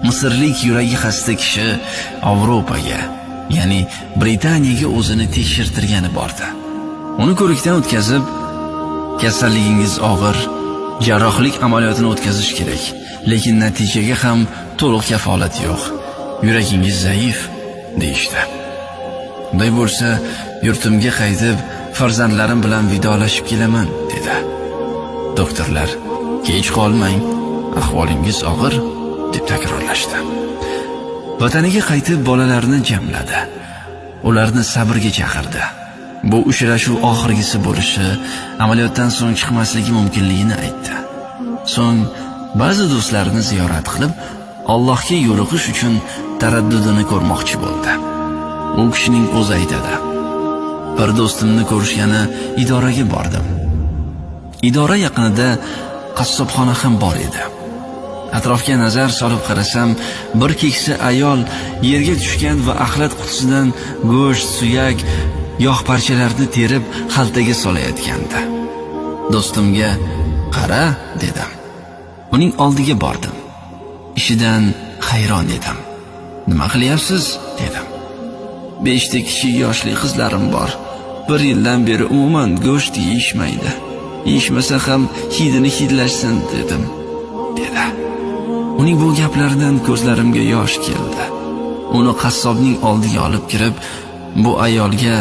Misrlik yuragi xasta kishi Yevropaga, ya'ni Britaniyaga o'zini tekshirtirgani bordi. Uni ko'rikdan o'tkazib, kasalligingiz og'ir, jarrohlik amaliyotini o'tkazish kerak, lekin natijaga ham to'liq kafolat yo'q. Yuragingiz zaif deyishdi. Bunday bo'lsa, yurtimga qaytib, farzandlarim bilan vidolashib kelaman, dedi. Doktorlar, kech qolmang, ahvolingiz og'ir, deb takrorlashdi. Vataniga qaytib bolalarini jamladi. Ularni sabrga chaqirdi. Bu uchrashuv oxirgisi bo'lishi, amaliyotdan so'ng chiqmasligi mumkinligini aytdi. So'ng ba'zi do'stlarini ziyorat qilib, Allohga yo'liqish uchun taraddudini ko'rmoqchi bo'ldi. U kishining o'zi aytadi: bir do'stimni ko'rishgani idoraga bordim. Idora yaqinida qassobxona ham bor edi. Atrofga nazar solib qarasam, bir keksa ayol yerga tushgan va axlat qutisidan go'sht, suyak, yog' parchalarini terib xaltaga solayotgandi. Do'stimga qara dedim. Uning oldiga bordim. Ishidan hayron edim. Nima qilyapsiz dedim. 5 ta kichik yoshli qizlarim bor. 1 yildan beri umuman go'sht yeyishmaydi. Yeyishmasa ham hidini hidlashsin dedim, dedi. Uning bu gaplaridan ko'zlarimga yosh keldi. Uni qassobning oldiga olib kirib, bu ayolga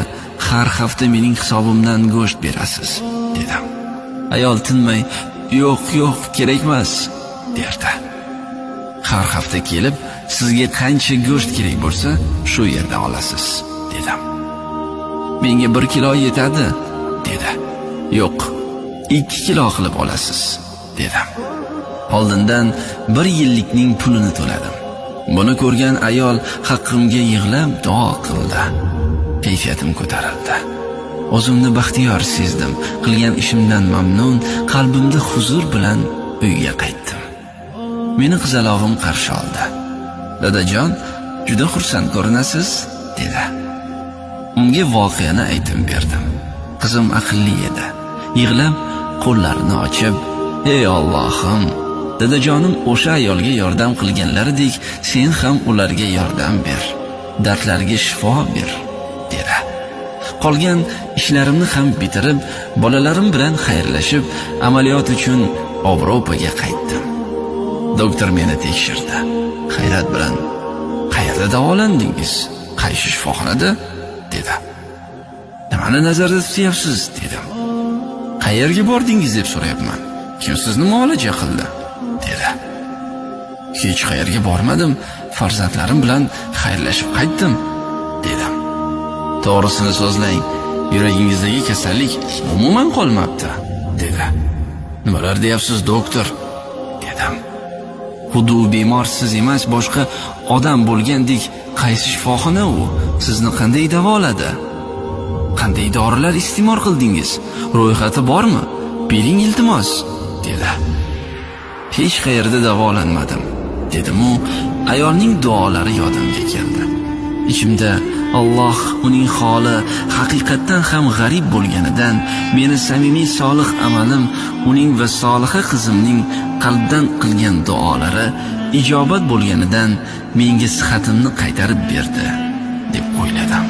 har hafta mening hisobimdan go'sht berasiz, dedim. Ayol tinmay, yo'q, kerak emas, derdi. Har hafta kelib, sizga qancha go'sht kerak bo'lsa, shu yerda olasiz, dedim. Menga 1 kilo yetadi, dedi. Yo'q, 2 kilo qilib olasiz, dedim. Oldindan 1 yillikning pulini to'ladim. Buni ko'rgan ayol haqqimga yig'lab duo qildi. Kayfiyatim ko'tarildi. O'zimni baxtiyor sezdim. Qilgan ishimdan mamnun, qalbimda huzur bilan uyga qaytdim. Meni qizalog'im qarshi oldi. Dadajon, juda xursand ko'rinasiz, dedi. Unga voqeani aytib berdim. Qizim aqlli edi. Yig'lab qo'llarini ochib, "Ey Allohim, dadajonim o'sha ayolga yordam qilganlaridek, sen ham ularga yordam ber. Dardlarga shifo ber", dedi. Qolgan ishlarimni ham bitirib, bolalarim bilan xayrlashib, amaliyot uchun Yevropaga qaytdim. Doktor meni tekshirdi. Hayrat bilan: "Qayerda davolandingiz? Qaysi shifoxonada?" dedi. "Nimani nazarda tutyapsiz?" dedim. "Qayerga bordingiz deb so'rayapman. Kim sizni muolaja qildi?" dedi. "Hech qayerga bormadim, farzandlarim bilan xayrlashib qaytdim", dedim. "To'g'risini so'zlang, yuragingizdagi kasallik umuman qolmabdi", dedi. "Nimalar deyapsiz, doktor?" dedim. "Xudo bemor siz emas, boshqa odam bo'lgandek, qaysi shifoxona u? Sizni qanday davoladi? Qanday dorilar iste'mol qildingiz? Ro'yxati bormi? Bering iltimos", dedi. "Hech qayerda davolanmadim", dedim. U ayolning duolari yodimga keldi. Ichimda Alloh uning holi haqiqatdan ham g'arib bo'lganidan, meni samimiy solih amalim, uning va soliha qizimning qalbdan qilgan duolari ijobat bo'lganidan menga sihatimni qaytarib berdi, deb o'yladim.